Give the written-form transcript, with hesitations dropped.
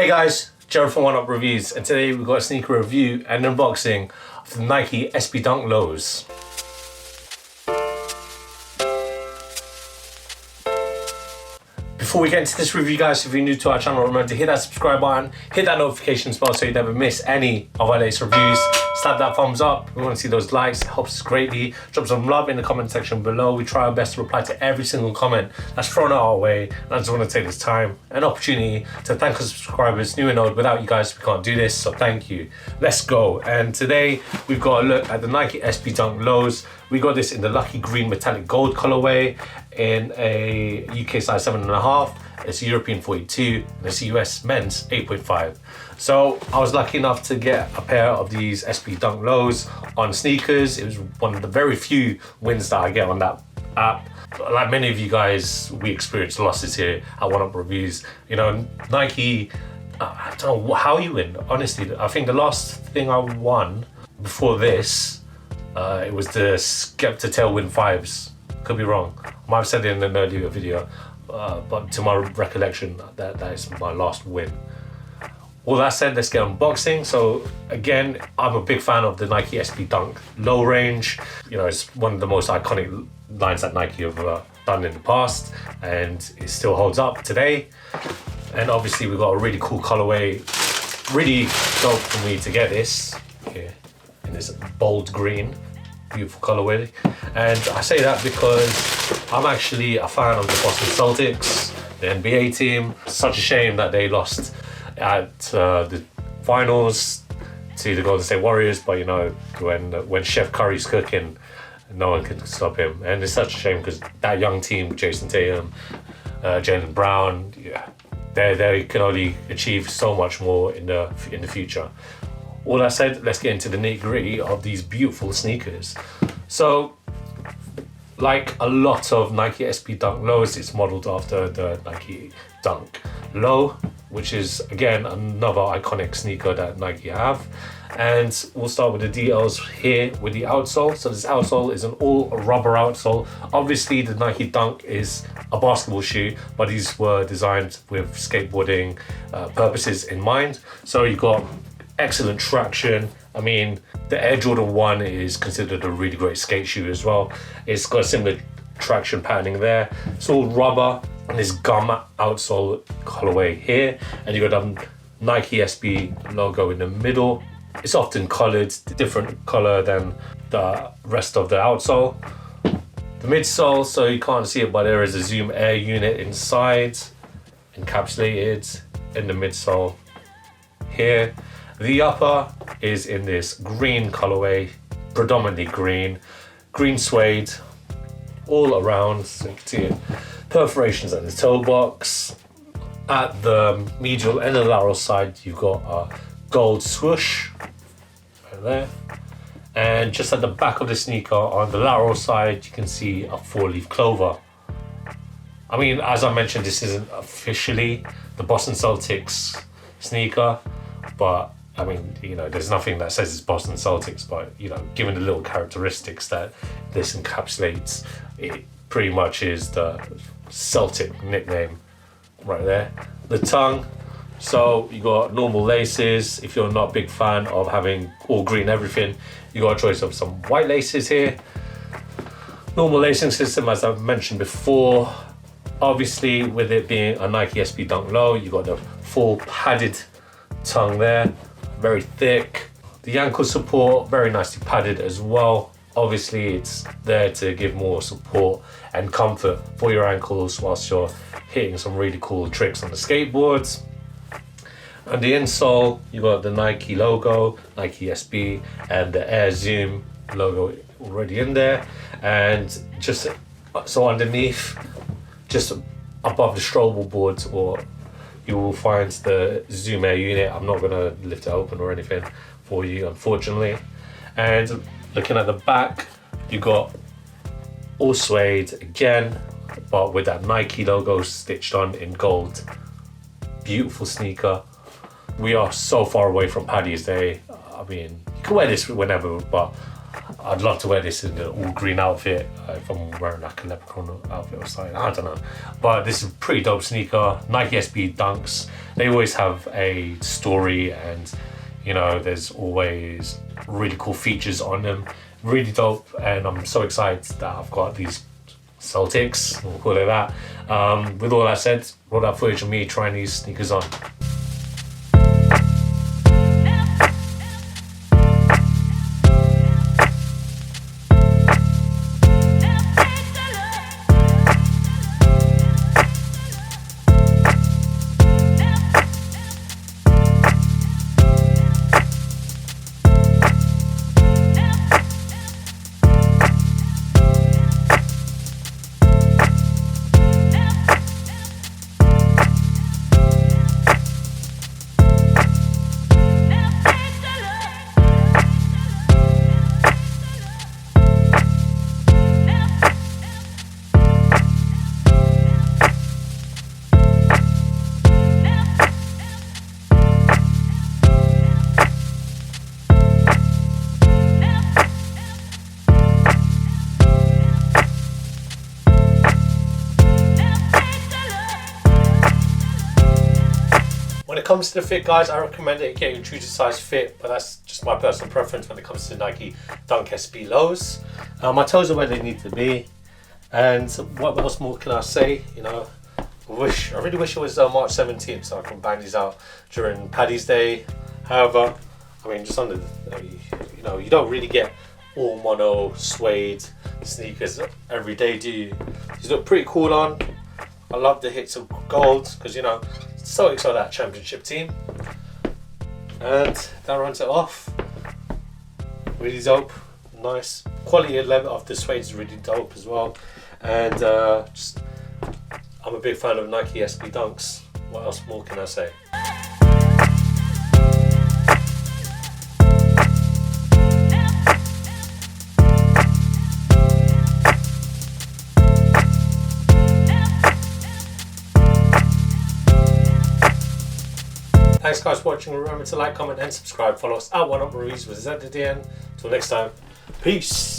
Hey guys, Gerald from Oneupreviewz, and today we've got a sneaker review and unboxing of the Nike SB Dunk Lows. Before we get into this review guys, if you're new to our channel, remember to hit that subscribe button, hit that notification bell so you never miss any of our latest reviews. Slap that thumbs up, we want to see those likes, it helps us greatly. Drop some love in the comment section below. We try our best to reply to every single comment that's thrown our way. And I just want to take this time and opportunity to thank our subscribers, new and old. Without you guys, we can't do this, so thank you. Let's go. And today we've got a look at the Nike SB Dunk Lows. We got this in the lucky green metallic gold colorway in a UK size 7.5. It's European 42 and it's US men's 8.5. So I was lucky enough to get a pair of these SB Dunk Lows on sneakers. It was one of the very few wins that I get on that app. Like many of you guys, we experienced losses here at Oneupreviewz. You know, Nike, I don't know how you win, honestly. I think the last thing I won before this, it was the Skepta Tailwind 5s. Could be wrong. I might have said it in an earlier video, but to my recollection, that is my last win. All that said, let's get unboxing. So again, I'm a big fan of the Nike SB Dunk Low range. You know, it's one of the most iconic lines that Nike have done in the past, and it still holds up today. And obviously we've got a really cool colorway. Really dope for me to get this here in this bold green. Beautiful colorway. And I say that because I'm actually a fan of the Boston Celtics, the NBA team. Such a shame that they lost at the finals to the Golden State Warriors, but you know, when Chef Curry's cooking, no one can stop him. And it's such a shame because that young team, Jason Tatum, Jaylen Brown, yeah, they can only achieve so much more in the future. All that said, let's get into the nitty-gritty of these beautiful sneakers. So, like a lot of Nike SB Dunk Lows, it's modeled after the Nike Dunk Low, which is again another iconic sneaker that Nike have. And we'll start with the details here with the outsole. So this outsole is an all rubber outsole. Obviously the Nike Dunk is a basketball shoe, but these were designed with skateboarding purposes in mind. So you got excellent traction. I mean, the Air Jordan 1 is considered a really great skate shoe as well. It's got a similar traction patterning there. It's all rubber and this gum outsole colorway here. And you got a Nike SB logo in the middle. It's often colored, different color than the rest of the outsole. The midsole, so you can't see it, but there is a Zoom Air unit inside, encapsulated in the midsole here. The upper is in this green colorway, predominantly green suede all around, so you can see it. Perforations at the toe box. At the medial and the lateral side, you've got a gold swoosh right there. And just at the back of the sneaker, on the lateral side, you can see a 4-leaf clover. I mean, as I mentioned, this isn't officially the Boston Celtics sneaker, but I mean, you know, there's nothing that says it's Boston Celtics, but you know, given the little characteristics that this encapsulates, it pretty much is the Celtic nickname right there. The tongue, so you got normal laces. If you're not a big fan of having all green everything, you got a choice of some white laces here. Normal lacing system, as I've mentioned before. Obviously, with it being a Nike SB Dunk Low, you got the full padded tongue there, very thick. The ankle support, very nicely padded as well. Obviously, it's there to give more support and comfort for your ankles whilst you're hitting some really cool tricks on the skateboards. And the insole, you got the Nike logo, Nike SB, and the Air Zoom logo already in there. And just so underneath, just above the stromal boards, or you will find the Zoom Air unit. I'm not gonna lift it open or anything for you, unfortunately. And looking at the back, you got all suede again, but with that Nike logo stitched on in gold. Beautiful sneaker. We are so far away from Paddy's Day. I mean, you can wear this whenever, but I'd love to wear this in an all green outfit if I'm wearing like a leprechaun outfit or something. I don't know. But this is a pretty dope sneaker. Nike SB Dunks. they always have a story, and you know, there's always really cool features on them. Really dope, and I'm so excited that I've got these Celtics, we'll call it that. With all that said, roll that footage of me trying these sneakers on. When it comes to the fit, guys, I recommend it get your true to size fit, but that's just my personal preference when it comes to Nike Dunk SB lows. My toes are where they need to be, and what else more can I say? You know, I really wish it was March 17th so I can bang these out during Paddy's Day. However, I mean, just under you know, you don't really get all mono suede sneakers every day, do you? These look pretty cool on. I love the hits of gold because, you know, so excited that championship team, and that runs it off. Really dope, nice quality level of the suede is really dope as well, and I'm a big fan of Nike SB Dunks. What else more can I say? Thanks guys for watching. Remember to like, comment and subscribe. Follow us at Oneupreviewz with Z at the end. Till next time, peace.